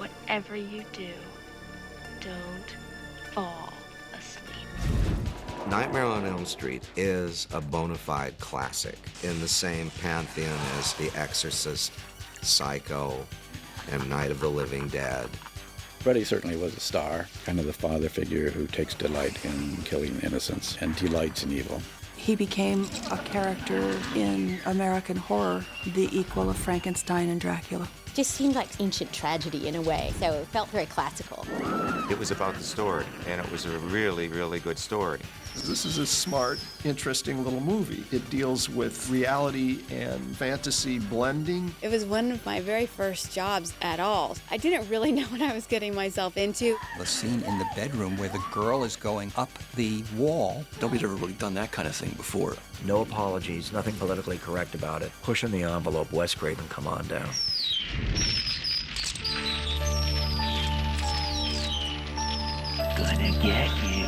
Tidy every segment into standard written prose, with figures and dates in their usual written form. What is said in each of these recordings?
whatever you do, don't fall asleep. Nightmare on Elm Street is a bona fide classic in the same pantheon as The Exorcist, Psycho, and Night of the Living Dead. Freddy certainly was a star, kind of the father figure who takes delight in killing innocents and delights in evil. He became a character in American horror, the equal of Frankenstein and Dracula. Just seemed like ancient tragedy in a way, so it felt very classical. It was about the story, and it was a really, really good story. This is a smart, interesting little movie. It deals with reality and fantasy blending. It was one of my very first jobs at all. I didn't really know what I was getting myself into. The scene in the bedroom where the girl is going up the wall. Nobody's ever really done that kind of thing before. No apologies, nothing politically correct about it. Pushing the envelope, Wes Craven, come on down. Gonna get you.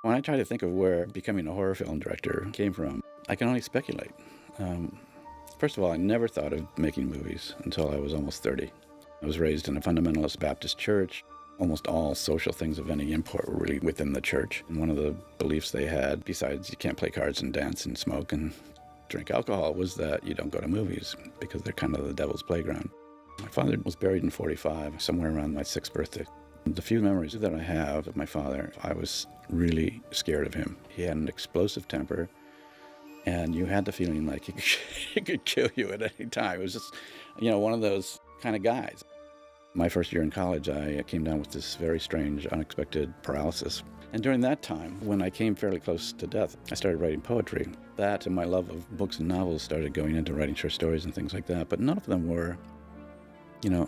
When I try to think of where becoming a horror film director came from, I can only speculate. First of all, I never thought of making movies until I was almost 30. I was raised in a fundamentalist Baptist church. Almost all social things of any import were really within the church. And one of the beliefs they had, besides you can't play cards and dance and smoke and drink alcohol, was that you don't go to movies because they're kind of the devil's playground. My father was buried in 45, somewhere around my 6th birthday. The few memories that I have of my father, I was really scared of him. He had an explosive temper, and you had the feeling like he could kill you at any time. It was just, one of those kind of guys. My first year in college, I came down with this very strange, unexpected paralysis. And during that time, when I came fairly close to death, I started writing poetry. That and my love of books and novels started going into writing short stories and things like that, but none of them were,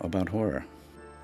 about horror.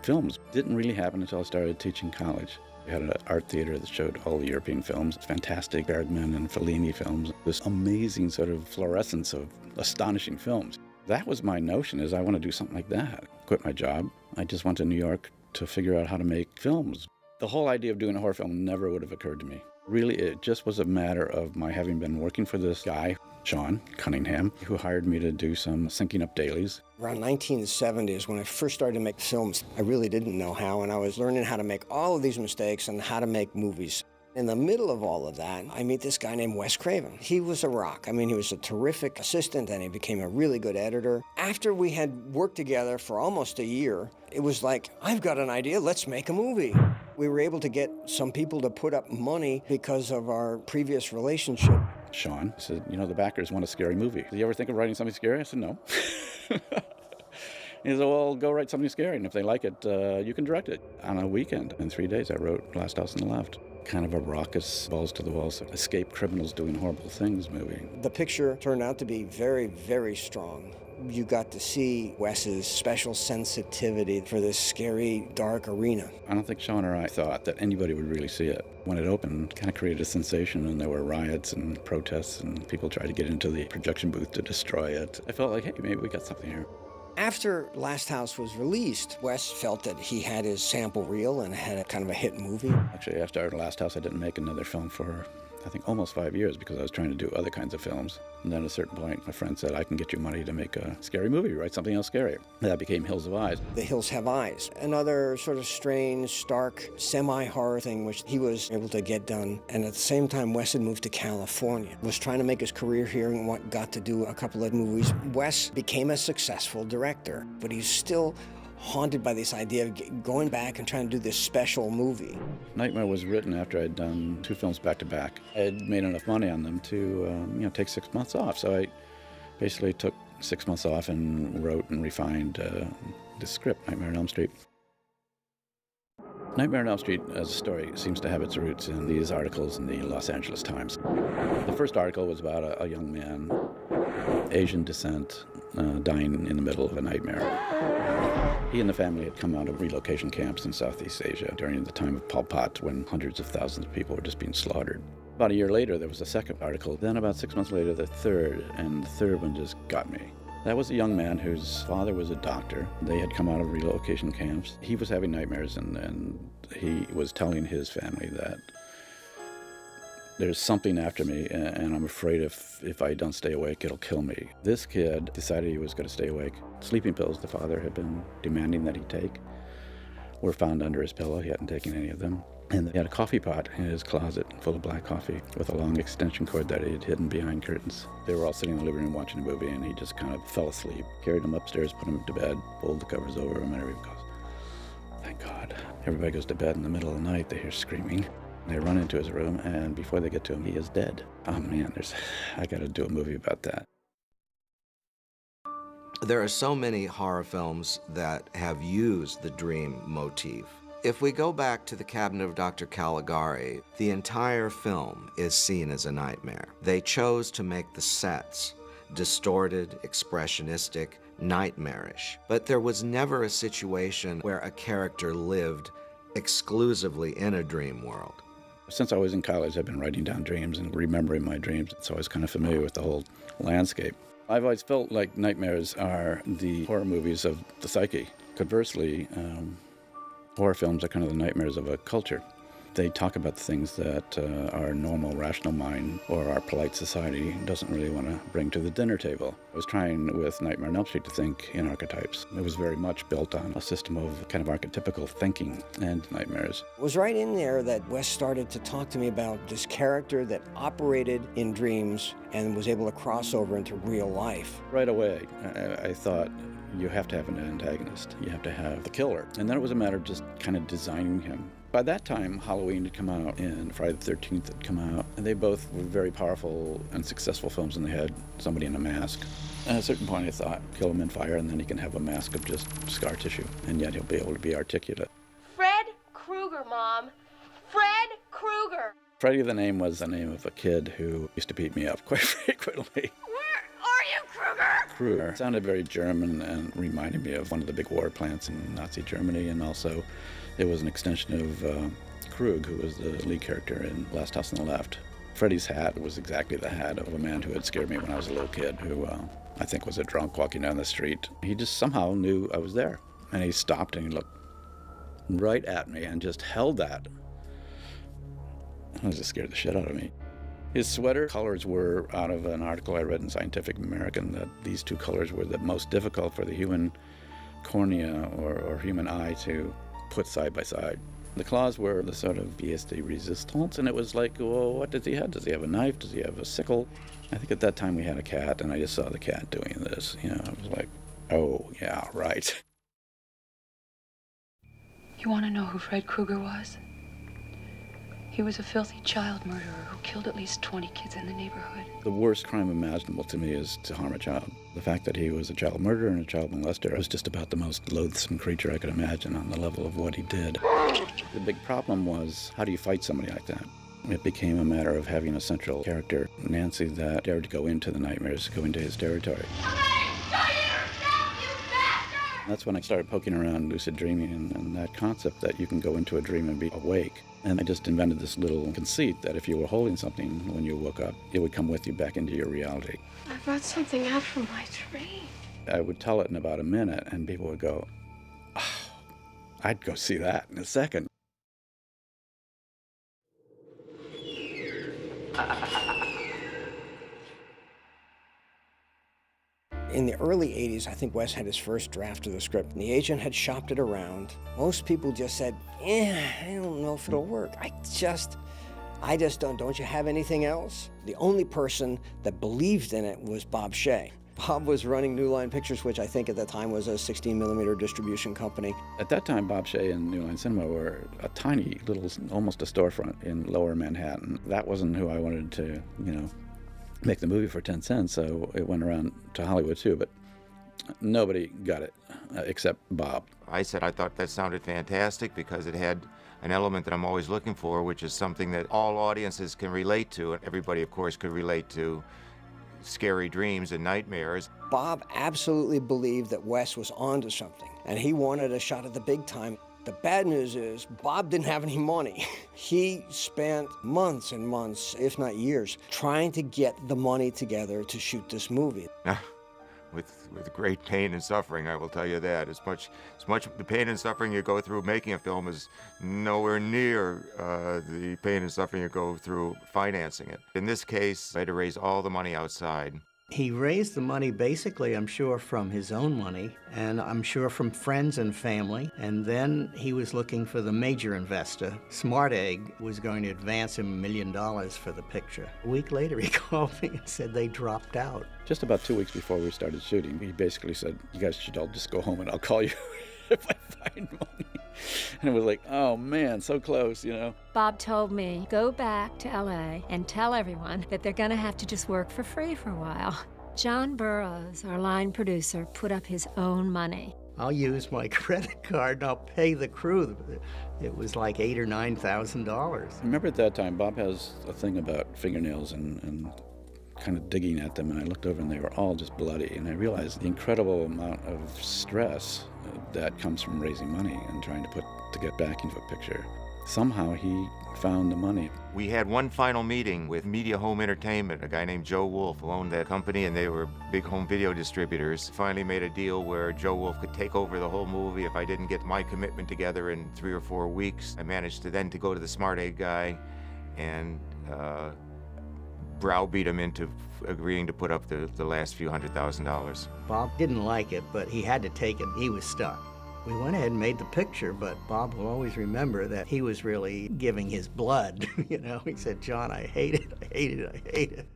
Films didn't really happen until I started teaching college. We had an art theater that showed all the European films, fantastic Bergman and Fellini films, this amazing sort of fluorescence of astonishing films. That was my notion, is I want to do something like that. Quit my job. I just went to New York to figure out how to make films. The whole idea of doing a horror film never would have occurred to me. Really, it just was a matter of my having been working for this guy, Sean Cunningham, who hired me to do some syncing up dailies. Around 1970 is when I first started to make films. I really didn't know how, and I was learning how to make all of these mistakes and how to make movies. In the middle of all of that, I meet this guy named Wes Craven. He was a rock. I mean, he was a terrific assistant, and he became a really good editor. After we had worked together for almost a year, it was like, I've got an idea, let's make a movie. We were able to get some people to put up money because of our previous relationship. Sean said, the backers want a scary movie. Do you ever think of writing something scary? I said, no. He said, well, go write something scary, and if they like it, you can direct it. On a weekend, in 3 days, I wrote Last House on the Left. Kind of a raucous, balls to the walls, escape criminals doing horrible things movie. The picture turned out to be very, very strong. You got to see Wes's special sensitivity for this scary, dark arena. I don't think Sean or I thought that anybody would really see it. When it opened, it kind of created a sensation, and there were riots and protests, and people tried to get into the projection booth to destroy it. I felt like, hey, maybe we got something here. After Last House was released, Wes felt that he had his sample reel and had a kind of a hit movie. Actually, after Last House, I didn't make another film for, I think, almost 5 years because I was trying to do other kinds of films. And then at a certain point, my friend said, I can get you money to make a scary movie, write something else scary. And that became Hills of Eyes. The Hills Have Eyes, another sort of strange, stark, semi-horror thing which he was able to get done. And at the same time, Wes had moved to California, was trying to make his career here and got to do a couple of movies. Wes became a successful director, but he's still haunted by this idea of going back and trying to do this special movie. Nightmare was written after I'd done 2 films back to back. I had made enough money on them to take 6 months off. So I basically took 6 months off and wrote and refined the script, Nightmare on Elm Street. Nightmare on Elm Street as a story seems to have its roots in these articles in the Los Angeles Times. The first article was about a young man, Asian descent, dying in the middle of a nightmare. He and the family had come out of relocation camps in Southeast Asia during the time of Pol Pot, when hundreds of thousands of people were just being slaughtered. About a year later, there was a second article. Then about 6 months later, the third, and the third one just got me. That was a young man whose father was a doctor. They had come out of relocation camps. He was having nightmares, and he was telling his family that there's something after me, and I'm afraid if I don't stay awake, it'll kill me. This kid decided he was going to stay awake. Sleeping pills the father had been demanding that he take were found under his pillow. He hadn't taken any of them. And he had a coffee pot in his closet full of black coffee with a long extension cord that he had hidden behind curtains. They were all sitting in the living room watching a movie, and he just kind of fell asleep. Carried him upstairs, put him to bed, pulled the covers over him, and everybody goes, thank God. Everybody goes to bed in the middle of the night. They hear screaming. They run into his room, and before they get to him, he is dead. Oh man, I got to do a movie about that. There are so many horror films that have used the dream motif. If we go back to The Cabinet of Dr. Caligari, the entire film is seen as a nightmare. They chose to make the sets distorted, expressionistic, nightmarish. But there was never a situation where a character lived exclusively in a dream world. Since I was in college, I've been writing down dreams and remembering my dreams, so I was kind of familiar with the whole landscape. I've always felt like nightmares are the horror movies of the psyche. Conversely, horror films are kind of the nightmares of a culture. They talk about the things that our normal, rational mind or our polite society doesn't really want to bring to the dinner table. I was trying with Nightmare on Elm Street to think in archetypes. It was very much built on a system of kind of archetypical thinking and nightmares. It was right in there that Wes started to talk to me about this character that operated in dreams and was able to cross over into real life. Right away, I thought, you have to have an antagonist. You have to have the killer. And then it was a matter of just kind of designing him. By that time, Halloween had come out and Friday the 13th had come out, and they both were very powerful and successful films, and they had somebody in a mask. At a certain point, I thought, kill him in fire, and then he can have a mask of just scar tissue, and yet he'll be able to be articulate. Fred Krueger, Mom. Fred Krueger. Freddy, the name, was the name of a kid who used to beat me up quite frequently. Krueger sounded very German and reminded me of one of the big war plants in Nazi Germany, and also it was an extension of Krug, who was the lead character in Last House on the Left. Freddy's hat was exactly the hat of a man who had scared me when I was a little kid, who I think was a drunk walking down the street. He just somehow knew I was there, and he stopped and he looked right at me and just held that. It just scared the shit out of me. His sweater colors were out of an article I read in Scientific American that these two colors were the most difficult for the human cornea or human eye to put side by side. The claws were the sort of pièce de résistance, and it was like, well, what does he have? Does he have a knife? Does he have a sickle? I think at that time we had a cat, and I just saw the cat doing this. You know, I was like, oh, yeah, right. You want to know who Fred Krueger was? He was a filthy child murderer who killed at least 20 kids in the neighborhood. The worst crime imaginable to me is to harm a child. The fact that he was a child murderer and a child molester was just about the most loathsome creature I could imagine on the level of what he did. The big problem was, how do you fight somebody like that? It became a matter of having a central character, Nancy, that dared to go into the nightmares, go into his territory. That's when I started poking around lucid dreaming and that concept that you can go into a dream and be awake. And I just invented this little conceit that if you were holding something when you woke up, it would come with you back into your reality. I brought something out from my tree. I would tell it in about a minute, and people would go, oh, I'd go see that in a second. In the early 80s, I think Wes had his first draft of the script, and the agent had shopped it around. Most people just said, I don't know if it'll work. I just don't you have anything else? The only person that believed in it was Bob Shaye. Bob was running New Line Pictures, which I think at the time was a 16mm distribution company. At that time, Bob Shaye and New Line Cinema were a tiny little, almost a storefront in lower Manhattan. That wasn't who I wanted to, make the movie for 10 cents, so it went around to Hollywood too, but nobody got it except Bob. I said I thought that sounded fantastic because it had an element that I'm always looking for, which is something that all audiences can relate to. Everybody, of course, could relate to scary dreams and nightmares. Bob absolutely believed that Wes was onto something, and he wanted a shot at the big time. The bad news is Bob didn't have any money. He spent months and months, if not years, trying to get the money together to shoot this movie. with great pain and suffering, I will tell you that. As much the pain and suffering you go through making a film is nowhere near the pain and suffering you go through financing it. In this case, I had to raise all the money outside. He raised the money basically, I'm sure, from his own money, and I'm sure from friends and family. And then he was looking for the major investor. Smart Egg was going to advance him $1 million for the picture. A week later, he called me and said they dropped out. Just about 2 weeks before we started shooting, he basically said, "You guys should all just go home and I'll call you if I find money." And it was like, oh man, so close, you know. Bob told me, go back to LA and tell everyone that they're gonna have to just work for free for a while. John Burroughs, our line producer, put up his own money. I'll use my credit card and I'll pay the crew. It was like $8,000 or $9,000. I remember at that time, Bob has a thing about fingernails and kind of digging at them, and I looked over and they were all just bloody, and I realized the incredible amount of stress that comes from raising money and trying to get back into a picture. Somehow he found the money. We had one final meeting with Media Home Entertainment, a guy named Joe Wolf who owned that company, and they were big home video distributors. Finally made a deal where Joe Wolf could take over the whole movie if I didn't get my commitment together in 3 or 4 weeks. I managed to go to the Smart Egg guy and browbeat him into agreeing to put up the last few $100,000. Bob didn't like it, but he had to take it. He was stuck. We went ahead and made the picture, but Bob will always remember that he was really giving his blood. You know, he said, "John, I hate it, I hate it, I hate it."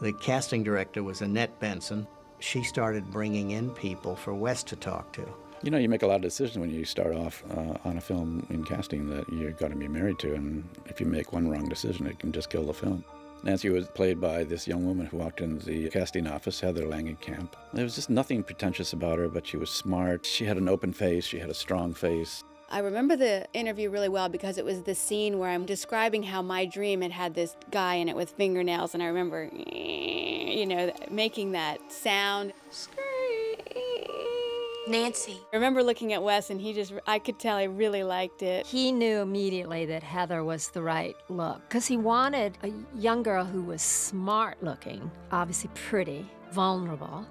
The casting director was Annette Benson. She started bringing in people for Wyss to talk to. You know, you make a lot of decisions when you start off on a film in casting that you're going to be married to, and if you make one wrong decision, it can just kill the film. Nancy was played by this young woman who walked into the casting office, Heather Langenkamp. There was just nothing pretentious about her, but she was smart. She had an open face. She had a strong face. I remember the interview really well because it was the scene where I'm describing how my dream had this guy in it with fingernails, and I remember, you know, making that sound. Nancy. I remember looking at Wyss, and I could tell he really liked it. He knew immediately that Heather was the right look, because he wanted a young girl who was smart looking, obviously pretty, vulnerable,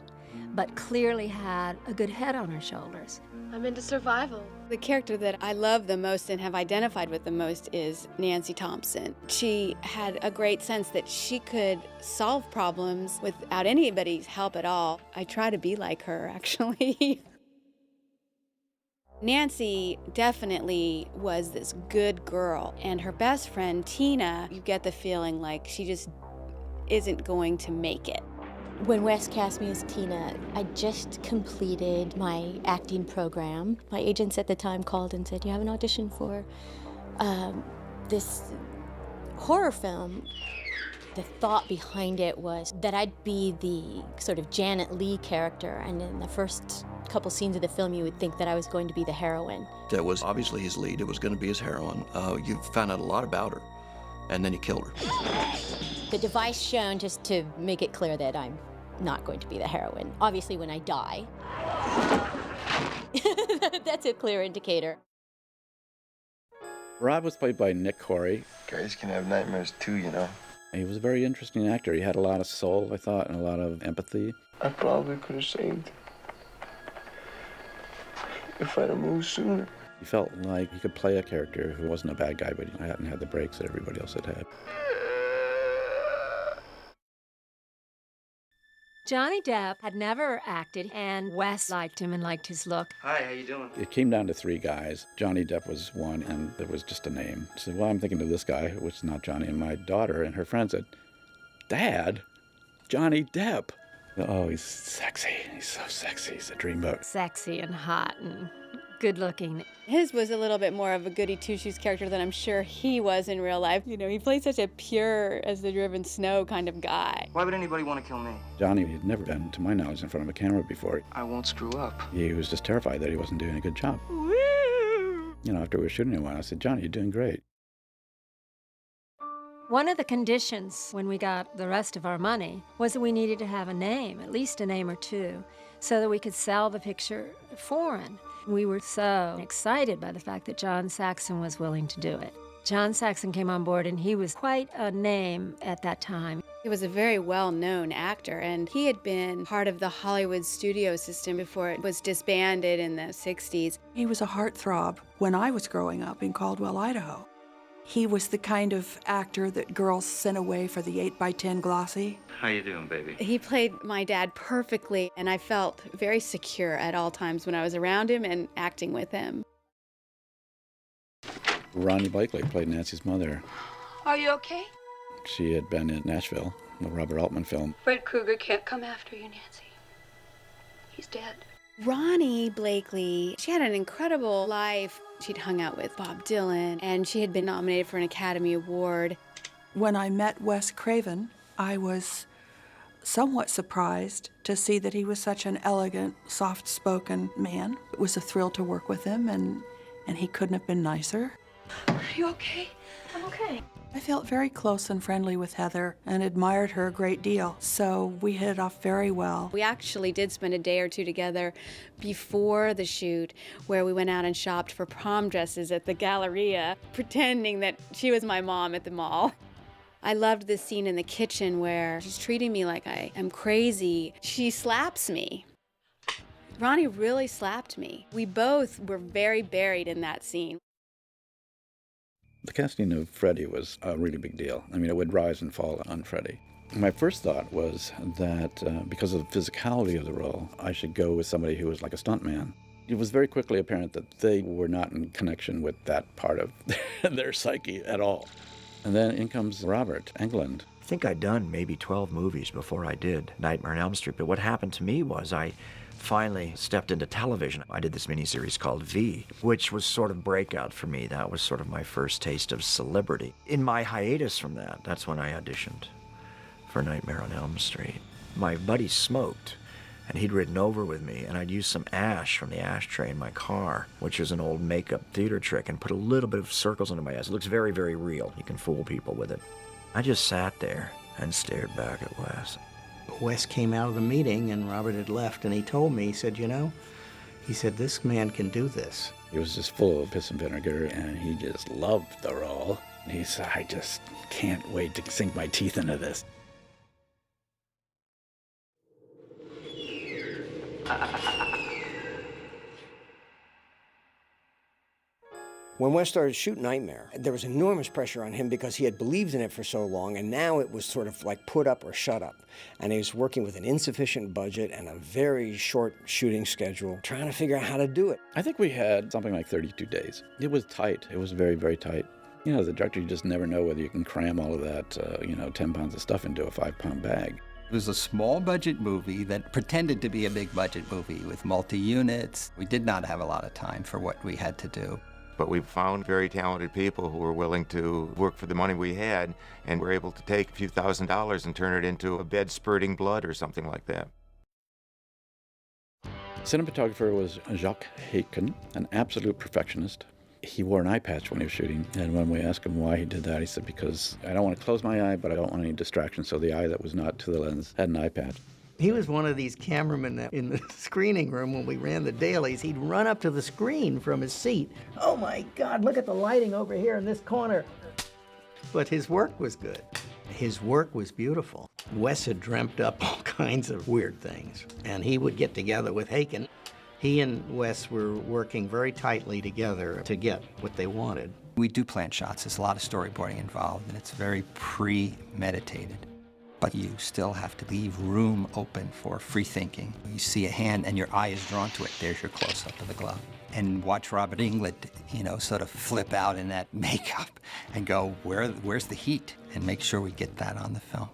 but clearly had a good head on her shoulders. I'm into survival. The character that I love the most and have identified with the most is Nancy Thompson. She had a great sense that she could solve problems without anybody's help at all. I try to be like her, actually. Nancy definitely was this good girl, and her best friend, Tina, you get the feeling like she just isn't going to make it. When Wyss cast me as Tina, I just completed my acting program. My agents at the time called and said, "You have an audition for this horror film." The thought behind it was that I'd be the sort of Janet Leigh character, and in the first couple scenes of the film, you would think that I was going to be the heroine. That was obviously his lead. It was going to be his heroine. You found out a lot about her, and then you killed her. The device shown just to make it clear that I'm not going to be the heroine. Obviously, when I die, that's a clear indicator. Rob was played by Nick Corey. Guys can have nightmares too, you know. He was a very interesting actor. He had a lot of soul, I thought, and a lot of empathy. I probably could have saved if I'd have moved sooner. He felt like he could play a character who wasn't a bad guy, but he hadn't had the breaks that everybody else had had. Johnny Depp had never acted, and Wyss liked him and liked his look. Hi, how you doing? It came down to 3 guys. Johnny Depp was one, and there was just a name. I said, well, I'm thinking of this guy, which is not Johnny. And my daughter and her friend said, "Dad, Johnny Depp." Oh, he's sexy. He's so sexy. He's a dreamboat. Sexy and hot and good looking. His was a little bit more of a goody two-shoes character than I'm sure he was in real life. You know, he played such a pure as the driven snow kind of guy. Why would anybody want to kill me? Johnny had never been, to my knowledge, in front of a camera before. I won't screw up. He was just terrified that he wasn't doing a good job. Woo! You know, after we were shooting a while, I said, "Johnny, you're doing great." One of the conditions when we got the rest of our money was that we needed to have a name, at least a name or two, so that we could sell the picture foreign. We were so excited by the fact that John Saxon was willing to do it. John Saxon came on board, and he was quite a name at that time. He was a very well-known actor, and he had been part of the Hollywood studio system before it was disbanded in the 60s. He was a heartthrob when I was growing up in Caldwell, Idaho. He was the kind of actor that girls sent away for the 8x10 glossy. How you doing, baby? He played my dad perfectly, and I felt very secure at all times when I was around him and acting with him. Ronnie Blakely played Nancy's mother. Are you okay? She had been in Nashville, the Robert Altman film. Fred Krueger can't come after you, Nancy. He's dead. Ronnie Blakely, she had an incredible life. She'd hung out with Bob Dylan, and she had been nominated for an Academy Award. When I met Wes Craven, I was somewhat surprised to see that he was such an elegant, soft-spoken man. It was a thrill to work with him, and he couldn't have been nicer. Are you okay? I'm okay. I felt very close and friendly with Heather and admired her a great deal, so we hit it off very well. We actually did spend a day or two together before the shoot where we went out and shopped for prom dresses at the Galleria, pretending that she was my mom at the mall. I loved this scene in the kitchen where she's treating me like I am crazy. She slaps me. Ronnie really slapped me. We both were very buried in that scene. The casting of Freddy was a really big deal. I mean, it would rise and fall on Freddy. My first thought was that because of the physicality of the role, I should go with somebody who was like a stuntman. It was very quickly apparent that they were not in connection with that part of their psyche at all. And then in comes Robert Englund. I think I'd done maybe 12 movies before I did Nightmare on Elm Street, but what happened to me was I finally stepped into television. I did this miniseries called V, which was sort of breakout for me. That was sort of my first taste of celebrity. In my hiatus from that, that's when I auditioned for Nightmare on Elm Street. My buddy smoked, and he'd ridden over with me, and I'd used some ash from the ashtray in my car, which is an old makeup theater trick, and put a little bit of circles under my eyes. It looks very, very real. You can fool people with it. I just sat there and stared back at Wes. Wes came out of the meeting and Robert had left, and he told me, he said, you know, he said, this man can do this. He was just full of piss and vinegar, and he just loved the role. And he said, I just can't wait to sink my teeth into this. When Wes started to shoot Nightmare, there was enormous pressure on him because he had believed in it for so long, and now it was sort of like put up or shut up. And he was working with an insufficient budget and a very short shooting schedule, trying to figure out how to do it. I think we had something like 32 days. It was tight. It was very, very tight. You know, as a director, you just never know whether you can cram all of that, 10 pounds of stuff into a 5-pound bag. It was a small-budget movie that pretended to be a big-budget movie with multi-units. We did not have a lot of time for what we had to do. But we found very talented people who were willing to work for the money we had and were able to take a few $1,000s and turn it into a bed spurting blood or something like that. Cinematographer was Jacques Haken, an absolute perfectionist. He wore an eye patch when he was shooting, and when we asked him why he did that, he said, because I don't want to close my eye, but I don't want any distraction, so the eye that was not to the lens had an eye patch. He was one of these cameramen that in the screening room when we ran the dailies, he'd run up to the screen from his seat. Oh my God, look at the lighting over here in this corner. But his work was good. His work was beautiful. Wes had dreamt up all kinds of weird things, and he would get together with Haken. He and Wes were working very tightly together to get what they wanted. We do plan shots. There's a lot of storyboarding involved, and it's very premeditated. But you still have to leave room open for free thinking. You see a hand and your eye is drawn to it. There's your close-up of the glove. And watch Robert Englund, sort of flip out in that makeup and go, where's the heat? And make sure we get that on the film.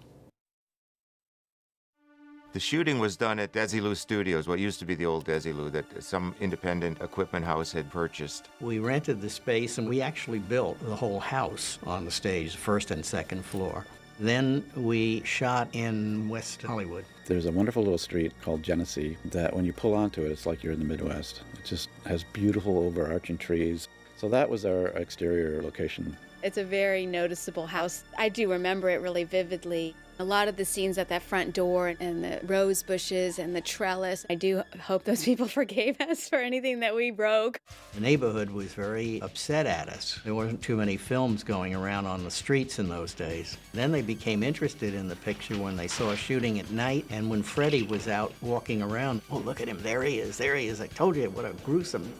The shooting was done at Desilu Studios, what used to be the old Desilu that some independent equipment house had purchased. We rented the space, and we actually built the whole house on the stage, first and second floor. Then we shot in West Hollywood. There's a wonderful little street called Genesee that when you pull onto it, it's like you're in the Midwest. It just has beautiful overarching trees. So that was our exterior location. It's a very noticeable house. I do remember it really vividly. A lot of the scenes at that front door and the rose bushes and the trellis, I do hope those people forgave us for anything that we broke. The neighborhood was very upset at us. There wasn't too many films going around on the streets in those days. Then they became interested in the picture when they saw us shooting at night and when Freddy was out walking around. Oh, look at him, there he is, there he is. I told you, what a gruesome.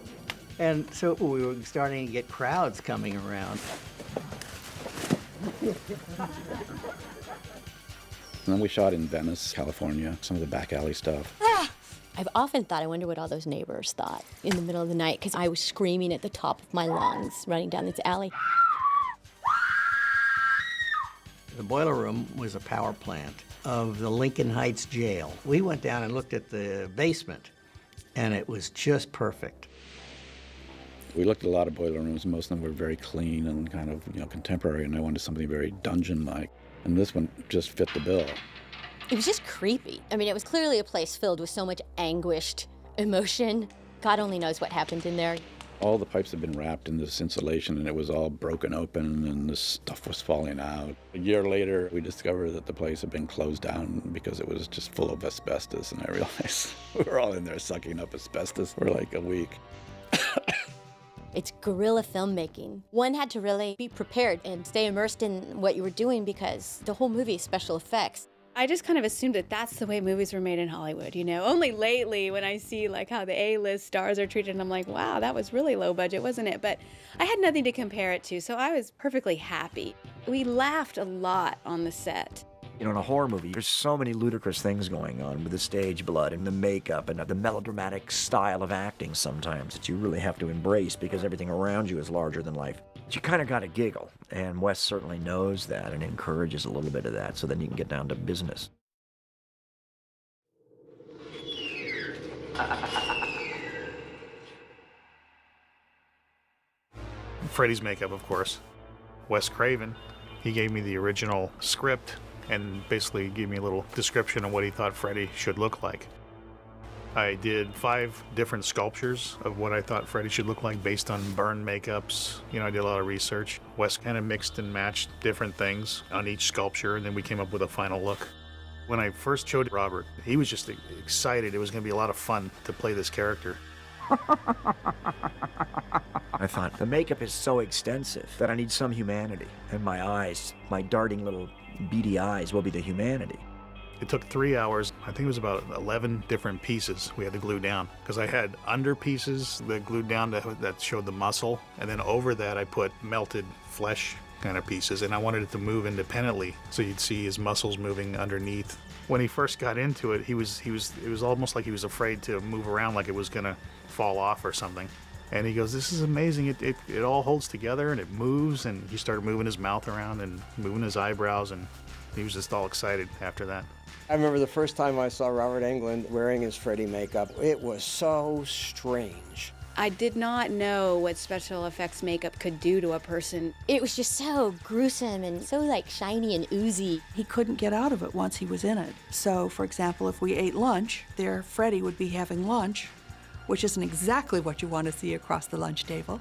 And so we were starting to get crowds coming around. And then we shot in Venice, California, some of the back alley stuff. I've often thought, I wonder what all those neighbors thought in the middle of the night, because I was screaming at the top of my lungs running down this alley. The boiler room was a power plant of the Lincoln Heights jail. We went down and looked at the basement, and it was just perfect. We looked at a lot of boiler rooms. Most of them were very clean and kind of, contemporary, and I wanted something very dungeon-like. And this one just fit the bill. It was just creepy. I mean, it was clearly a place filled with so much anguished emotion. God only knows what happened in there. All the pipes had been wrapped in this insulation, and it was all broken open, and this stuff was falling out. A year later, we discovered that the place had been closed down because it was just full of asbestos, and I realized we were all in there sucking up asbestos for like a week. It's guerrilla filmmaking. One had to really be prepared and stay immersed in what you were doing because the whole movie is special effects. I just kind of assumed that that's the way movies were made in Hollywood, Only lately when I see like how the A-list stars are treated, and I'm like, wow, that was really low budget, wasn't it? But I had nothing to compare it to, so I was perfectly happy. We laughed a lot on the set. In a horror movie, there's so many ludicrous things going on with the stage blood and the makeup and the melodramatic style of acting sometimes that you really have to embrace because everything around you is larger than life. But you kind of got to giggle, and Wes certainly knows that and encourages a little bit of that so then you can get down to business. Freddy's makeup, of course. Wes Craven, he gave me the original script and basically gave me a little description of what he thought Freddy should look like. I did 5 different sculptures of what I thought Freddy should look like based on burn makeups. I did a lot of research. Wes kind of mixed and matched different things on each sculpture, and then we came up with a final look. When I first showed Robert, he was just excited. It was going to be a lot of fun to play this character. I thought, the makeup is so extensive that I need some humanity, and my eyes, my darting little beady eyes will be the humanity. It took 3 hours. I think it was about 11 different pieces we had to glue down because I had under pieces that glued down that showed the muscle, and then over that I put melted flesh kind of pieces, and I wanted it to move independently so you'd see his muscles moving underneath. When he first got into it, it was almost like he was afraid to move around, like it was gonna fall off or something. And he goes, this is amazing. It all holds together and it moves, and he started moving his mouth around and moving his eyebrows, and he was just all excited after that. I remember the first time I saw Robert Englund wearing his Freddy makeup. It was so strange. I did not know what special effects makeup could do to a person. It was just so gruesome and so like shiny and oozy. He couldn't get out of it once he was in it. So, for example, if we ate lunch, there Freddy would be having lunch, which isn't exactly what you want to see across the lunch table.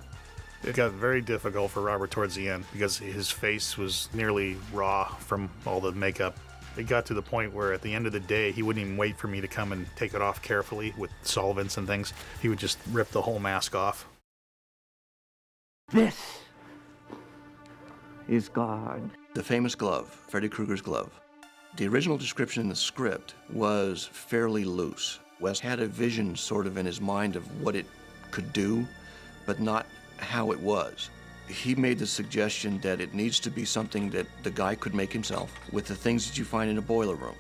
It got very difficult for Robert towards the end because his face was nearly raw from all the makeup. It got to the point where at the end of the day, he wouldn't even wait for me to come and take it off carefully with solvents and things. He would just rip the whole mask off. This is God. The famous glove, Freddy Krueger's glove. The original description in the script was fairly loose. Wes had a vision sort of in his mind of what it could do, but not how it was. He made the suggestion that it needs to be something that the guy could make himself with the things that you find in a boiler room.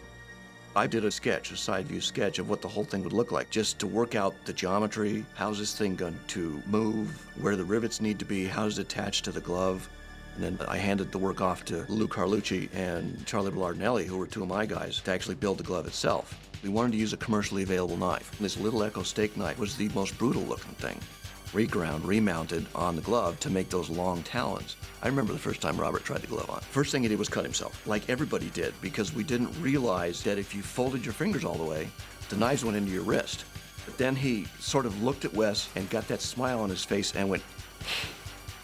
I did a sketch, a side view sketch of what the whole thing would look like, just to work out the geometry, how's this thing going to move, where the rivets need to be, how's it attached to the glove. And then I handed the work off to Lou Carlucci and Charlie Bellardinelli, who were 2 of my guys, to actually build the glove itself. We wanted to use a commercially available knife. This little Echo steak knife was the most brutal looking thing. Reground, remounted on the glove to make those long talons. I remember the first time Robert tried the glove on. First thing he did was cut himself, like everybody did, because we didn't realize that if you folded your fingers all the way, the knives went into your wrist. But then he sort of looked at Wes and got that smile on his face and went,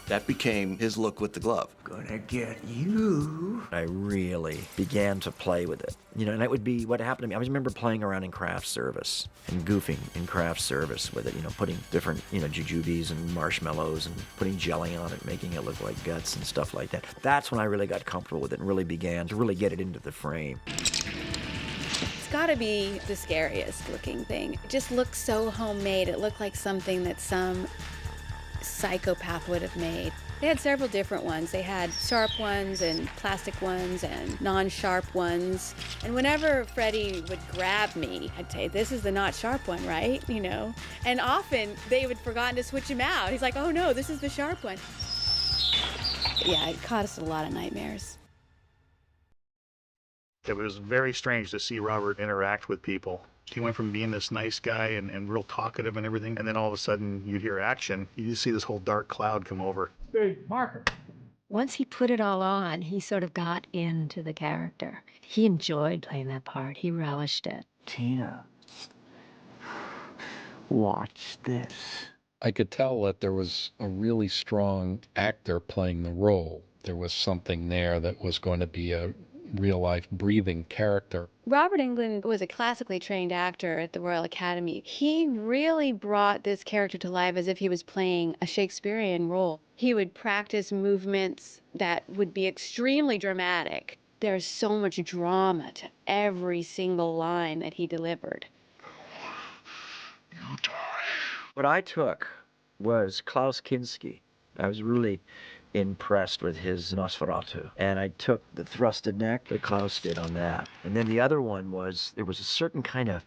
That became his look with the glove. Gonna get you. I really began to play with it. You know, and that would be what happened to me. I remember playing around in craft service and goofing in craft service with it, you know, putting different, you know, jujubes and marshmallows and putting jelly on it, making it look like guts and stuff like that. That's when I really got comfortable with it and really began to really get it into the frame. It's gotta be the scariest looking thing. It just looks so homemade. It looked like something that some psychopath would have made. They had several different ones. They had sharp ones and plastic ones and non-sharp ones. And whenever Freddy would grab me, I'd say, this is the not sharp one, right? You know? And often they would forgotten to switch him out. He's like, oh no, this is the sharp one. Yeah, it caused us a lot of nightmares. It was very strange to see Robert interact with people. He went from being this nice guy and real talkative and everything, and then all of a sudden you'd hear action. You just see this whole dark cloud come over. Hey, marker. Once he put it all on, he sort of got into the character. He enjoyed playing that part. He relished it. Tina, watch this. I could tell that there was a really strong actor playing the role. There was something there that was going to be a real-life breathing character. Robert Englund was a classically trained actor at the Royal Academy. He really brought this character to life as if he was playing a Shakespearean role. He would practice movements that would be extremely dramatic. There's so much drama to every single line that he delivered. What I took was Klaus Kinski. I was really impressed with his Nosferatu. And I took the thrusted neck that Klaus did on that. And then the other one was, there was a certain kind of,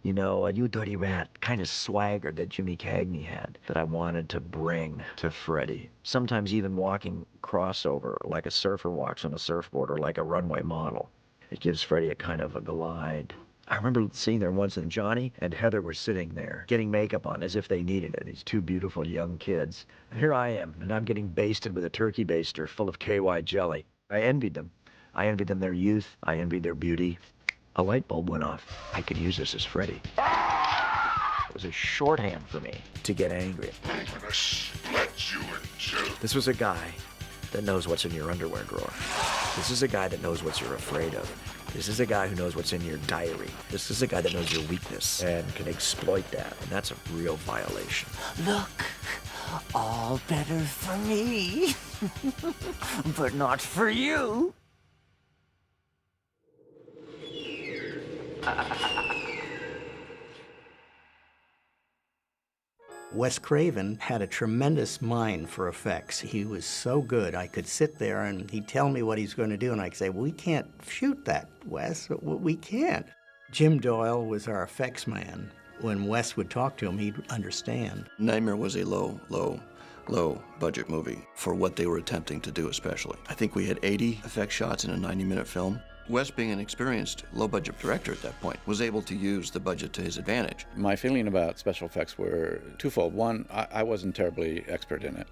you know, a you dirty rat kind of swagger that Jimmy Cagney had that I wanted to bring to Freddy. Sometimes even walking crossover like a surfer walks on a surfboard or like a runway model. It gives Freddy a kind of a glide. I remember seeing there once, and Johnny and Heather were sitting there getting makeup on as if they needed it, these two beautiful young kids. And here I am, and I'm getting basted with a turkey baster full of KY jelly. I envied them. I envied them their youth. I envied their beauty. A light bulb went off. I could use this as Freddy. It was a shorthand for me to get angry. I'm gonna split you in two. This was a guy that knows what's in your underwear drawer. This is a guy that knows what you're afraid of. This is a guy who knows what's in your diary. This is a guy that knows your weakness and can exploit that, and that's a real violation. Look, all better for me, but not for you. Wes Craven had a tremendous mind for effects. He was so good. I could sit there and he'd tell me what he's going to do, and I'd say, well, we can't shoot that, Wes. We can't. Jim Doyle was our effects man. When Wes would talk to him, he'd understand. Nightmare was a low budget movie for what they were attempting to do especially. I think we had 80 effect shots in a 90-minute film. Wes, being an experienced low-budget director at that point, was able to use the budget to his advantage. My feeling about special effects were twofold. One, I wasn't terribly expert in it.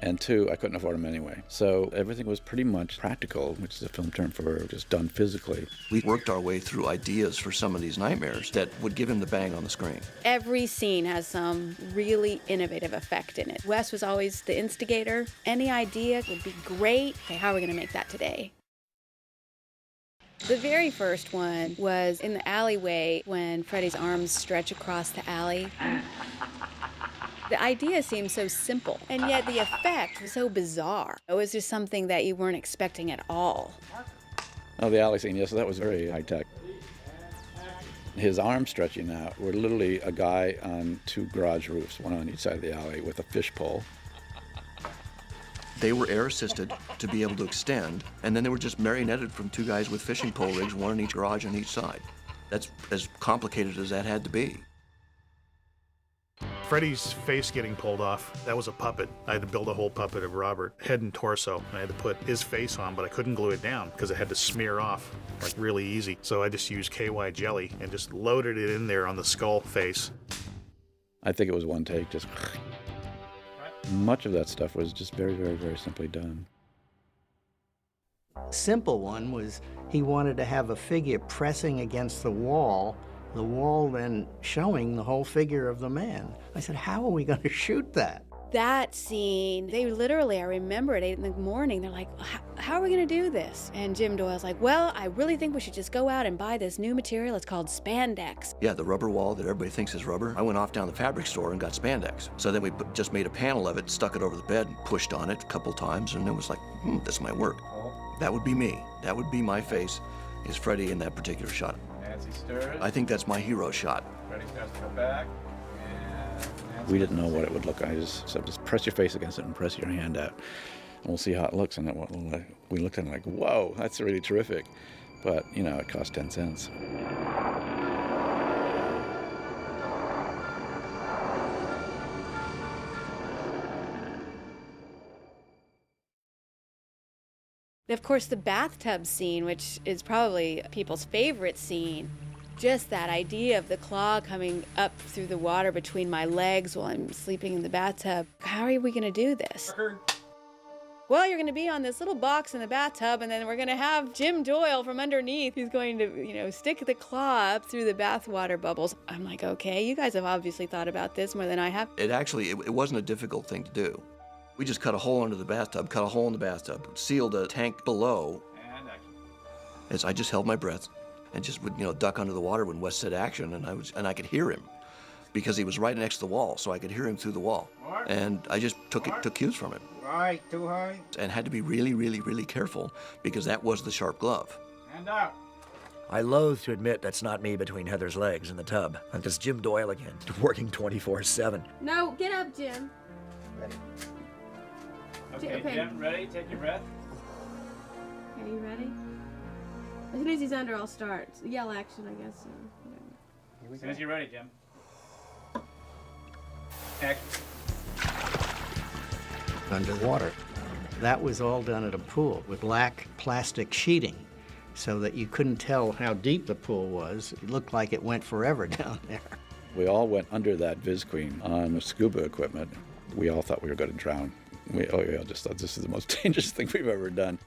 And two, I couldn't afford them anyway. So everything was pretty much practical, which is a film term for just done physically. We worked our way through ideas for some of these nightmares that would give him the bang on the screen. Every scene has some really innovative effect in it. Wes was always the instigator. Any idea would be great. Okay, how are we going to make that today? The very first one was in the alleyway when Freddy's arms stretch across the alley. The idea seemed so simple, and yet the effect was so bizarre. It was just something that you weren't expecting at all. Oh, the alley scene, yes, that was very high-tech. His arms stretching out were literally a guy on two garage roofs, one on each side of the alley, with a fish pole. They were air-assisted to be able to extend, and then they were just marionetted from two guys with fishing pole rigs, one in each garage on each side. That's as complicated as that had to be. Freddy's face getting pulled off, that was a puppet. I had to build a whole puppet of Robert, head and torso. I had to put his face on, but I couldn't glue it down because it had to smear off like really easy. So I just used KY jelly and just loaded it in there on the skull face. I think it was one take, just... Much of that stuff was just very, very, very simply done. Simple one was he wanted to have a figure pressing against the wall then showing the whole figure of the man. I said, how are we going to shoot that? That scene, they literally, I remember at 8 in the morning, they're like, how are we gonna do this? And Jim Doyle's like, well, I really think we should just go out and buy this new material. It's called spandex. Yeah, the rubber wall that everybody thinks is rubber. I went off down the fabric store and got spandex. So then we just made a panel of it, stuck it over the bed, and pushed on it a couple times, and it was like, this might work. That would be me. That would be my face, is Freddy in that particular shot. Nancy stirs. I think that's my hero shot. Freddy starts to go back. We didn't know what it would look like. I just said, just press your face against it and press your hand out. And we'll see how it looks. And we looked at it like, whoa, that's really terrific. But, you know, it cost 10 cents. Of course, the bathtub scene, which is probably people's favorite scene. Just that idea of the claw coming up through the water between my legs while I'm sleeping in the bathtub. How are we gonna do this? Well, you're gonna be on this little box in the bathtub, and then we're gonna have Jim Doyle from underneath. He's going to, you know, stick the claw up through the bathwater bubbles. I'm like, okay, you guys have obviously thought about this more than I have. It wasn't a difficult thing to do. We just cut a hole under the bathtub, cut a hole in the bathtub, sealed a tank below. As I just held my breath and just would, you know, duck under the water when Wes said action, and I could hear him because he was right next to the wall, so I could hear him through the wall. And I just took cues from him. Right, too high. And had to be really, really, really careful because that was the sharp glove. Hand out. I loathe to admit that's not me between Heather's legs in the tub. That's Jim Doyle again, working 24/7. No, get up, Jim. Ready. Okay. Jim, ready? Take your breath. Okay, you ready? As soon as he's under, I'll start. Yell action, I guess. As soon as you're ready, Jim. Action. Underwater. That was all done at a pool with black plastic sheeting so that you couldn't tell how deep the pool was. It looked like it went forever down there. We all went under that Viz Queen on the scuba equipment. We all thought we were going to drown. We all just thought this is the most dangerous thing we've ever done.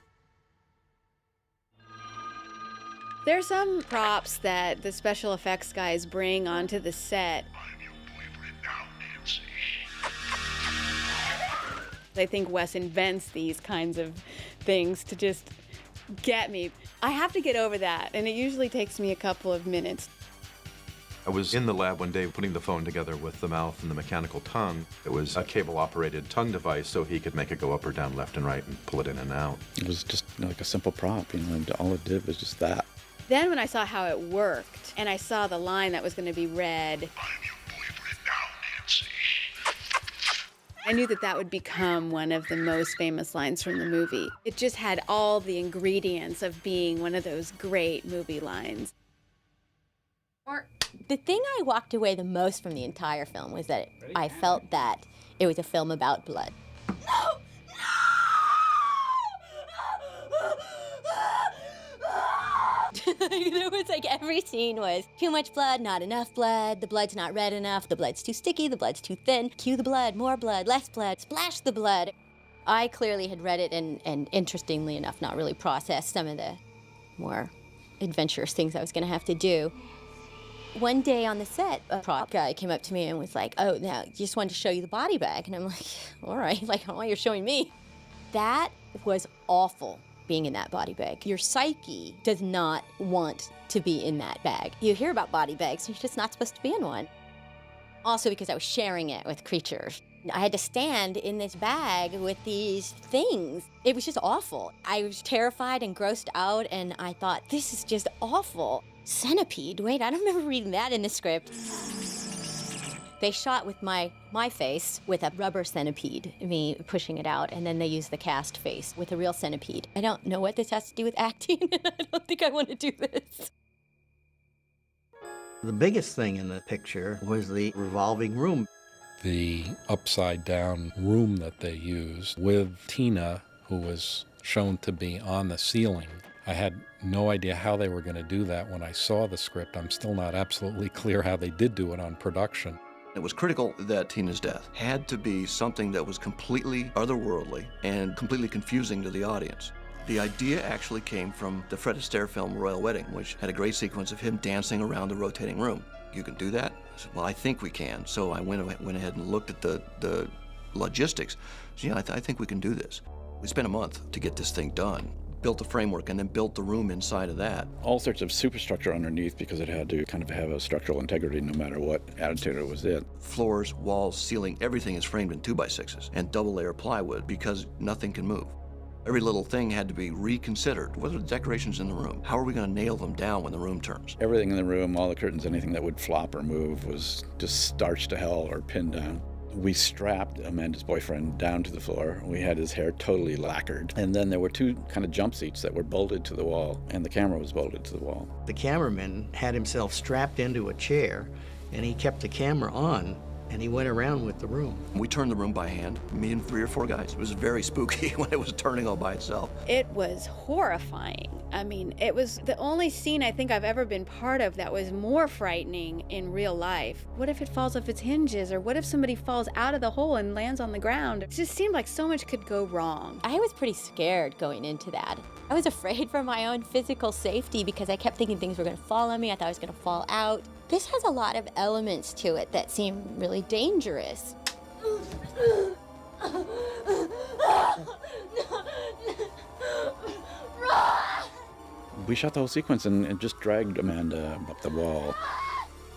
There's some props that the special effects guys bring onto the set. I think Wes invents these kinds of things to just get me. I have to get over that, and it usually takes me a couple of minutes. I was in the lab one day putting the phone together with the mouth and the mechanical tongue. It was a cable-operated tongue device, so he could make it go up or down, left and right, and pull it in and out. It was just like a simple prop, you know, and all it did was just that. Then when I saw how it worked, and I saw the line that was going to be read, I knew that that would become one of the most famous lines from the movie. It just had all the ingredients of being one of those great movie lines. The thing I walked away the most from the entire film was that I felt that it was a film about blood. No! There was like every scene was too much blood, not enough blood, the blood's not red enough, the blood's too sticky, the blood's too thin, cue the blood, more blood, less blood, splash the blood. I clearly had read it and interestingly enough, not really processed some of the more adventurous things I was gonna have to do. One day on the set, a prop guy came up to me and was like, oh, now, just wanted to show you the body bag. And I'm like, all right, like, oh, you're showing me. That was awful, being in that body bag. Your psyche does not want to be in that bag. You hear about body bags, you're just not supposed to be in one. Also because I was sharing it with creatures. I had to stand in this bag with these things. It was just awful. I was terrified and grossed out, and I thought, this is just awful. Centipede, wait, I don't remember reading that in the script. They shot with my face with a rubber centipede, me pushing it out, and then they used the cast face with a real centipede. I don't know what this has to do with acting, and I don't think I want to do this. The biggest thing in the picture was the revolving room. The upside-down room that they used with Tina, who was shown to be on the ceiling. I had no idea how they were going to do that when I saw the script. I'm still not absolutely clear how they did do it on production. It was critical that Tina's death had to be something that was completely otherworldly and completely confusing to the audience. The idea actually came from the Fred Astaire film Royal Wedding, which had a great sequence of him dancing around the rotating room. You can do that? I said, well, I think we can. So I went ahead and looked at the logistics. So, yeah, I think we can do this. We spent a month to get this thing done, built the framework, and then built the room inside of that. All sorts of superstructure underneath because it had to kind of have a structural integrity no matter what attitude it was in. Floors, walls, ceiling, everything is framed in 2x6s and double layer plywood because nothing can move. Every little thing had to be reconsidered. What are the decorations in the room? How are we going to nail them down when the room turns? Everything in the room, all the curtains, anything that would flop or move was just starched to hell or pinned down. We strapped Amanda's boyfriend down to the floor. We had his hair totally lacquered. And then there were two kind of jump seats that were bolted to the wall, and the camera was bolted to the wall. The cameraman had himself strapped into a chair, and he kept the camera on, and he went around with the room. We turned the room by hand, me and 3 or 4 guys. It was very spooky when it was turning all by itself. It was horrifying. I mean, it was the only scene I think I've ever been part of that was more frightening in real life. What if it falls off its hinges? Or what if somebody falls out of the hole and lands on the ground? It just seemed like so much could go wrong. I was pretty scared going into that. I was afraid for my own physical safety because I kept thinking things were going to fall on me. I thought I was going to fall out. This has a lot of elements to it that seem really dangerous. We shot the whole sequence and just dragged Amanda up the wall.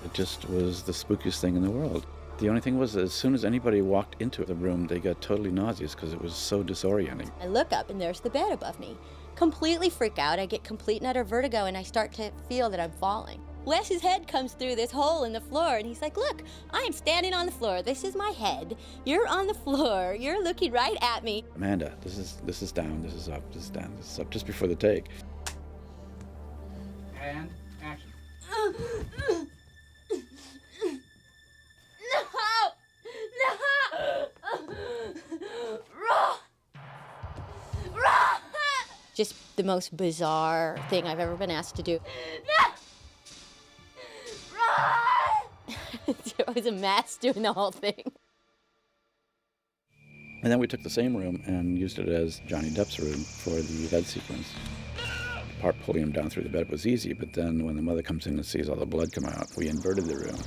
It just was the spookiest thing in the world. The only thing was, as soon as anybody walked into the room, they got totally nauseous because it was so disorienting. I look up and there's the bed above me. Completely freak out. I get complete and utter vertigo and I start to feel that I'm falling. Wes's head comes through this hole in the floor and he's like, look, I am standing on the floor. This is my head. You're on the floor. You're looking right at me. Amanda, this is down, this is up, this is down, this is up, just before the take. And action. Just the most bizarre thing I've ever been asked to do. It was a mess doing the whole thing. And then we took the same room and used it as Johnny Depp's room for the bed sequence. The part pulling him down through the bed was easy, but then when the mother comes in and sees all the blood come out, we inverted the room.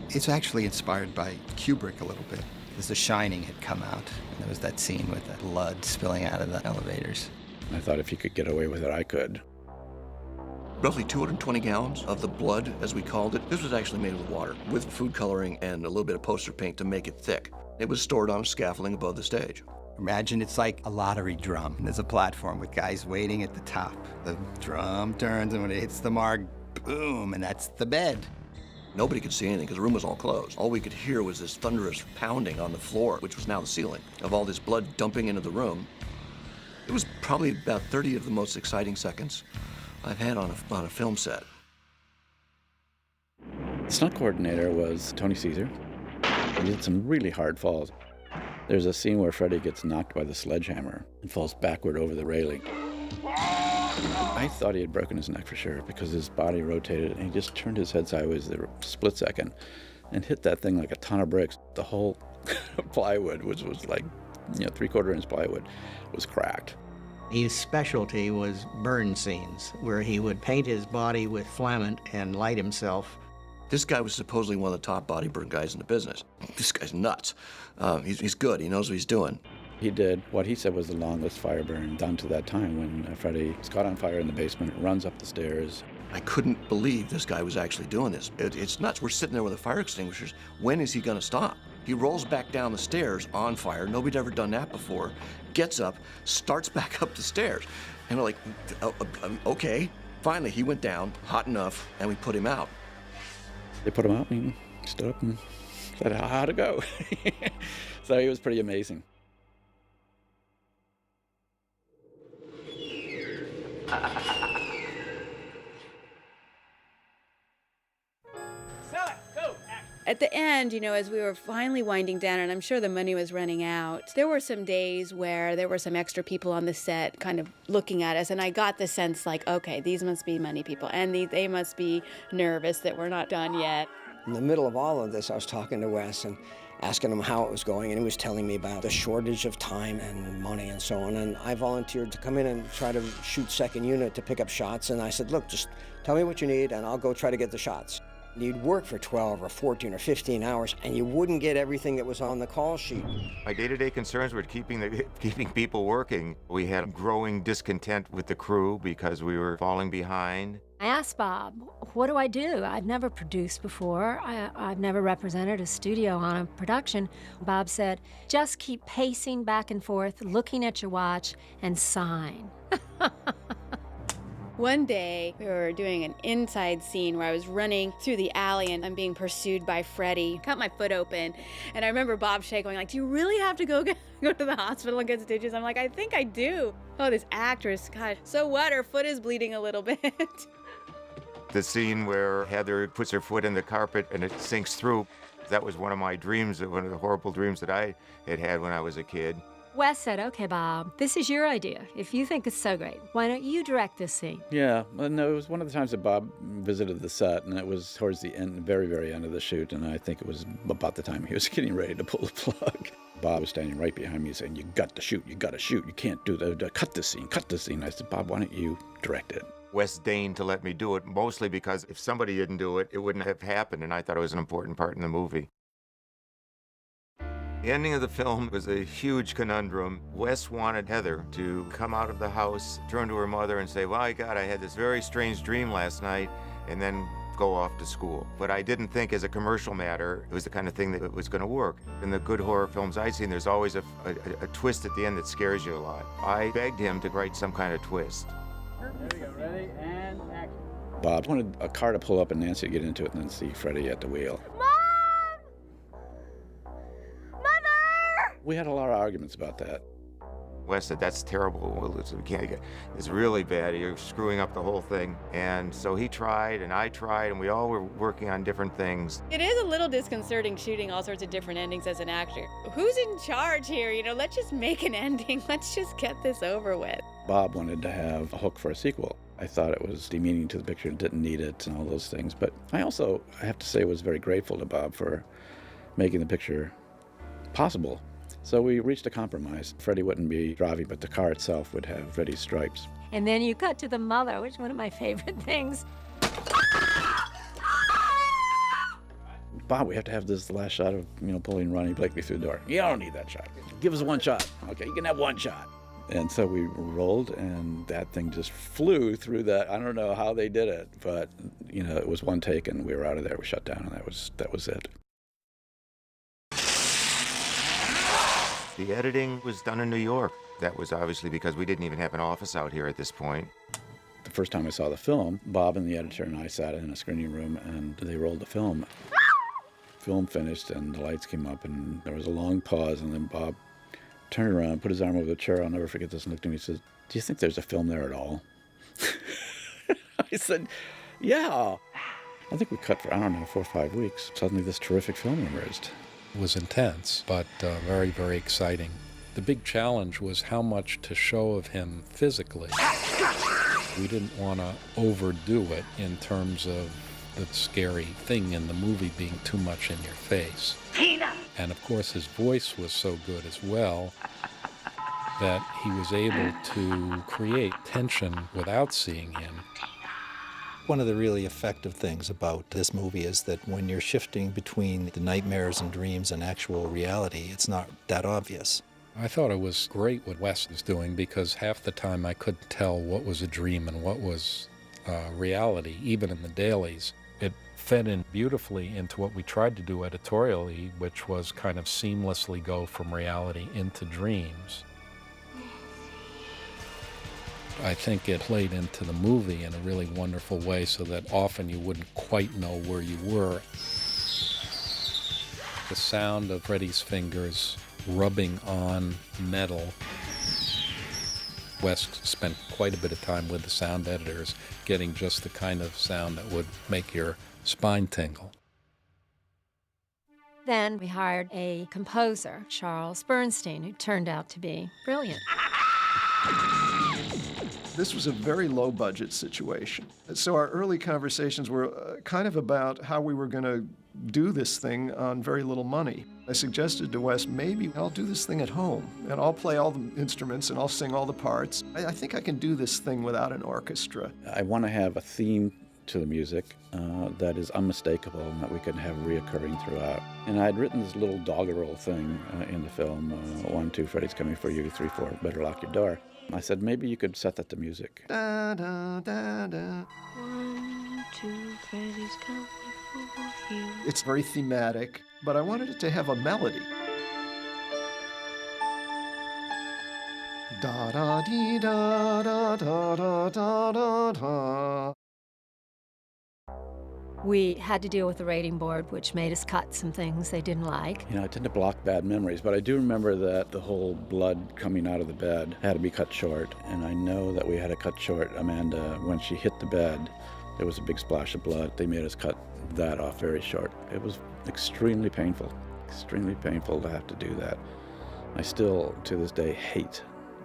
It's actually inspired by Kubrick a little bit. Because The Shining had come out, and there was that scene with the blood spilling out of the elevators. I thought if he could get away with it, I could. Roughly 220 gallons of the blood, as we called it. This was actually made with water, with food coloring and a little bit of poster paint to make it thick. It was stored on a scaffolding above the stage. Imagine it's like a lottery drum. There's a platform with guys waiting at the top. The drum turns, and when it hits the mark, boom, and that's the bed. Nobody could see anything because the room was all closed. All we could hear was this thunderous pounding on the floor, which was now the ceiling, of all this blood dumping into the room. It was probably about 30 of the most exciting seconds I've had on a film set. The stunt coordinator was Tony Caesar. He did some really hard falls. There's a scene where Freddy gets knocked by the sledgehammer and falls backward over the railing. I thought he had broken his neck for sure because his body rotated and he just turned his head sideways a split second and hit that thing like a ton of bricks. The whole plywood, which was like, 3/4 inch plywood, was cracked. His specialty was burn scenes, where he would paint his body with filament and light himself. This guy was supposedly one of the top body burn guys in the business. This guy's nuts. He's good. He knows what he's doing. He did what he said was the longest fire burn done to that time when Freddy was caught on fire in the basement, runs up the stairs. I couldn't believe this guy was actually doing this. It's nuts. We're sitting there with the fire extinguishers. When is he going to stop? He rolls back down the stairs on fire. Nobody'd ever done that before. Gets up, starts back up the stairs. And we're like, okay. Finally, he went down, hot enough, and we put him out. They put him out and he stood up and said, how'd it go? So he was pretty amazing. At the end, as we were finally winding down, and I'm sure the money was running out, there were some days where there were some extra people on the set kind of looking at us, and I got the sense like, okay, these must be money people, and they must be nervous that we're not done yet. In the middle of all of this, I was talking to Wyss and asking him how it was going, and he was telling me about the shortage of time and money and so on, and I volunteered to come in and try to shoot second unit to pick up shots, and I said, look, just tell me what you need, and I'll go try to get the shots. You'd work for 12 or 14 or 15 hours, and you wouldn't get everything that was on the call sheet. My day-to-day concerns were keeping people working. We had growing discontent with the crew because we were falling behind. I asked Bob, what do I do? I've never produced before. I've never represented a studio on a production. Bob said, just keep pacing back and forth, looking at your watch, and sign. One day, we were doing an inside scene where I was running through the alley and I'm being pursued by Freddy. Cut my foot open. And I remember Bob Shaye going like, do you really have to go to the hospital and get stitches? I'm like, I think I do. Oh, this actress, God. So what? Her foot is bleeding a little bit. The scene where Heather puts her foot in the carpet and it sinks through, that was one of my dreams, one of the horrible dreams that I had had when I was a kid. Wyss said, okay, Bob, this is your idea. If you think it's so great, why don't you direct this scene? Yeah, well, no, it was one of the times that Bob visited the set, and it was towards the end, very, very end of the shoot, and I think it was about the time he was getting ready to pull the plug. Bob was standing right behind me saying, you got to shoot, you can't do that, cut this scene. I said, Bob, why don't you direct it? Wyss deigned to let me do it, mostly because if somebody didn't do it, it wouldn't have happened, and I thought it was an important part in the movie. The ending of the film was a huge conundrum. Wyss wanted Heather to come out of the house, turn to her mother and say, well, God, I had this very strange dream last night, and then go off to school. But I didn't think as a commercial matter, it was the kind of thing that was going to work. In the good horror films I've seen, there's always a twist at the end that scares you a lot. I begged him to write some kind of twist. There you go, ready, and action. Bob wanted a car to pull up and Nancy to get into it and then see Freddy at the wheel. We had a lot of arguments about that. Wyss said, that's terrible. It's really bad. You're screwing up the whole thing. And so he tried, and I tried, and we all were working on different things. It is a little disconcerting shooting all sorts of different endings as an actor. Who's in charge here? You know, let's just make an ending. Let's just get this over with. Bob wanted to have a hook for a sequel. I thought it was demeaning to the picture, didn't need it, and all those things. But I have to say, was very grateful to Bob for making the picture possible. So we reached a compromise. Freddy wouldn't be driving, but the car itself would have Freddy's stripes. And then you cut to the mother, which is one of my favorite things. Bob, we have to have this last shot of, pulling Ronnie Blakely through the door. You don't need that shot. Give us one shot. Okay, you can have one shot. And so we rolled, and that thing just flew through that. I don't know how they did it, but, it was one take, and we were out of there. We shut down, and that was it. The editing was done in New York. That was obviously because we didn't even have an office out here at this point. The first time I saw the film, Bob and the editor and I sat in a screening room, and they rolled the film. Film finished, and the lights came up, and there was a long pause, and then Bob turned around, put his arm over the chair. I'll never forget this, and looked at me and said, do you think there's a film there at all? I said, yeah. I think we cut for, 4 or 5 weeks. Suddenly this terrific film emerged. It was intense, but very, very exciting. The big challenge was how much to show of him physically. We didn't want to overdo it in terms of the scary thing in the movie being too much in your face. And of course his voice was so good as well that he was able to create tension without seeing him. One of the really effective things about this movie is that when you're shifting between the nightmares and dreams and actual reality, it's not that obvious. I thought it was great what Wyss was doing because half the time I couldn't tell what was a dream and what was reality, even in the dailies. It fed in beautifully into what we tried to do editorially, which was kind of seamlessly go from reality into dreams. I think it played into the movie in a really wonderful way so that often you wouldn't quite know where you were. The sound of Freddy's fingers rubbing on metal. Wyss spent quite a bit of time with the sound editors getting just the kind of sound that would make your spine tingle. Then we hired a composer, Charles Bernstein, who turned out to be brilliant. This was a very low-budget situation. So our early conversations were kind of about how we were going to do this thing on very little money. I suggested to Wyss, maybe I'll do this thing at home, and I'll play all the instruments, and I'll sing all the parts. I think I can do this thing without an orchestra. I want to have a theme to the music that is unmistakable and that we can have reoccurring throughout. And I'd written this little doggerel thing in the film, 1, 2, Freddy's coming for you, 3, 4, better lock your door. I said, maybe you could set that to music. Da, da, da, da. 1, 2, Freddy's coming for you. It's very thematic, but I wanted it to have a melody. Da da dee da da da da da da da. We had to deal with the rating board, which made us cut some things they didn't like. You know, I tend to block bad memories, but I do remember that the whole blood coming out of the bed had to be cut short. And I know that we had to cut short Amanda when she hit the bed. There was a big splash of blood. They made us cut that off very short. It was extremely painful to have to do that. I still, to this day, hate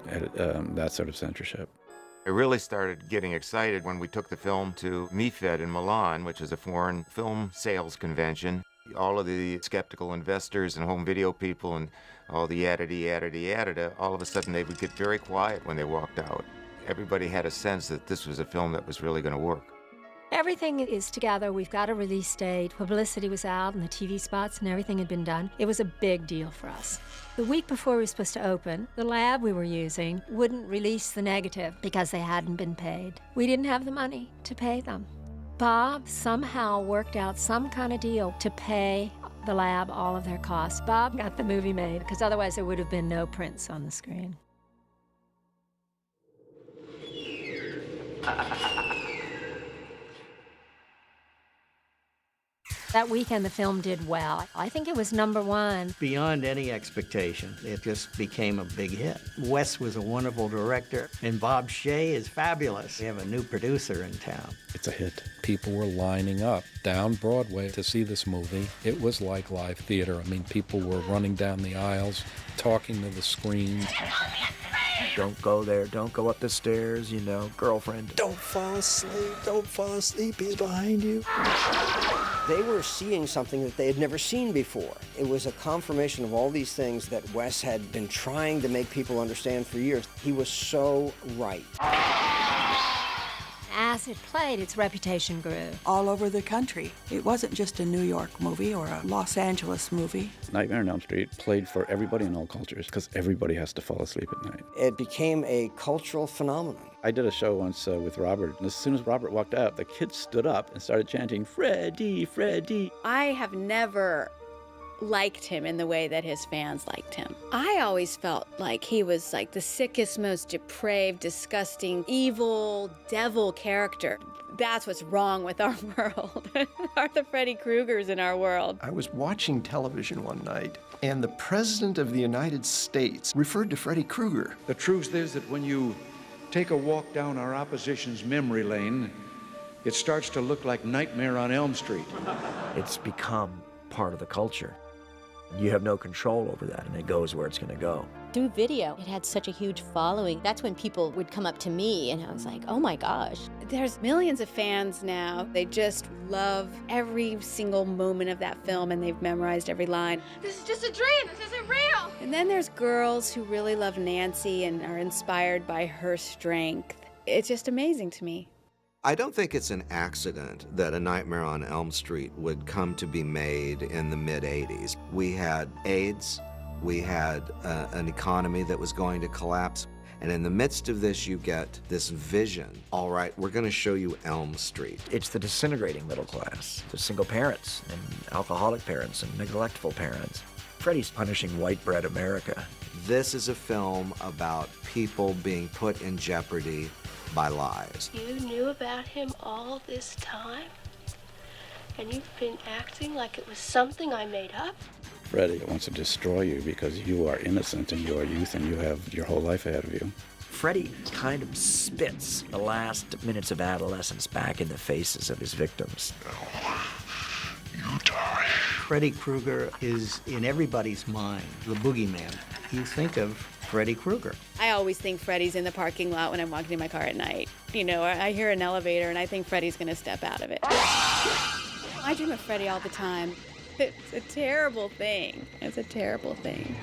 that sort of censorship. I really started getting excited when we took the film to MIFED in Milan, which is a foreign film sales convention. All of the skeptical investors and home video people and all the yada, all of a sudden they would get very quiet when they walked out. Everybody had a sense that this was a film that was really going to work. Everything is together. We've got a release date. Publicity was out and the TV spots and everything had been done. It was a big deal for us. The week before we were supposed to open, the lab we were using wouldn't release the negative because they hadn't been paid. We didn't have the money to pay them. Bob somehow worked out some kind of deal to pay the lab all of their costs. Bob got the movie made because otherwise there would have been no prints on the screen. That weekend, the film did well. I think it was #1. Beyond any expectation. It just became a big hit. Wyss was a wonderful director, and Bob Shaye is fabulous. We have a new producer in town. It's a hit. People were lining up down Broadway to see this movie. It was like live theater. I mean, people were running down the aisles, talking to the screen. Don't go there, don't go up the stairs, you know, girlfriend. Don't fall asleep, he's behind you. They were seeing something that they had never seen before. It was a confirmation of all these things that Wyss had been trying to make people understand for years. He was so right. As it played, its reputation grew. All over the country. It wasn't just a New York movie or a Los Angeles movie. Nightmare on Elm Street played for everybody in all cultures because everybody has to fall asleep at night. It became a cultural phenomenon. I did a show once with Robert, and as soon as Robert walked out, the kids stood up and started chanting, "Freddy, Freddy." I have never liked him in the way that his fans liked him. I always felt like he was like the sickest, most depraved, disgusting, evil, devil character. That's what's wrong with our world. Are the Freddy Kruegers in our world. I was watching television one night, and the President of the United States referred to Freddy Krueger. The truth is that when you take a walk down our opposition's memory lane, it starts to look like Nightmare on Elm Street. It's become part of the culture. You have no control over that, and it goes where it's going to go. Through video, it had such a huge following. That's when people would come up to me and I was like, oh my gosh. There's millions of fans now. They just love every single moment of that film and they've memorized every line. This is just a dream, this isn't real. And then there's girls who really love Nancy and are inspired by her strength. It's just amazing to me. I don't think it's an accident that A Nightmare on Elm Street would come to be made in the mid-'80s. We had AIDS, we had an economy that was going to collapse, and in the midst of this you get this vision. All right, we're going to show you Elm Street. It's the disintegrating middle class, the single parents and alcoholic parents and neglectful parents. Freddy's punishing white bread America. This is a film about people being put in jeopardy by lies. You knew about him all this time? And you've been acting like it was something I made up? Freddy wants to destroy you because you are innocent in your youth and you have your whole life ahead of you. Freddy kind of spits the last minutes of adolescence back in the faces of his victims. You die. Freddy Krueger is in everybody's mind, the boogeyman. You think of Freddy Krueger. I always think Freddy's in the parking lot when I'm walking in my car at night. You know, I hear an elevator and I think Freddy's gonna step out of it. I dream of Freddy all the time. It's a terrible thing. It's a terrible thing.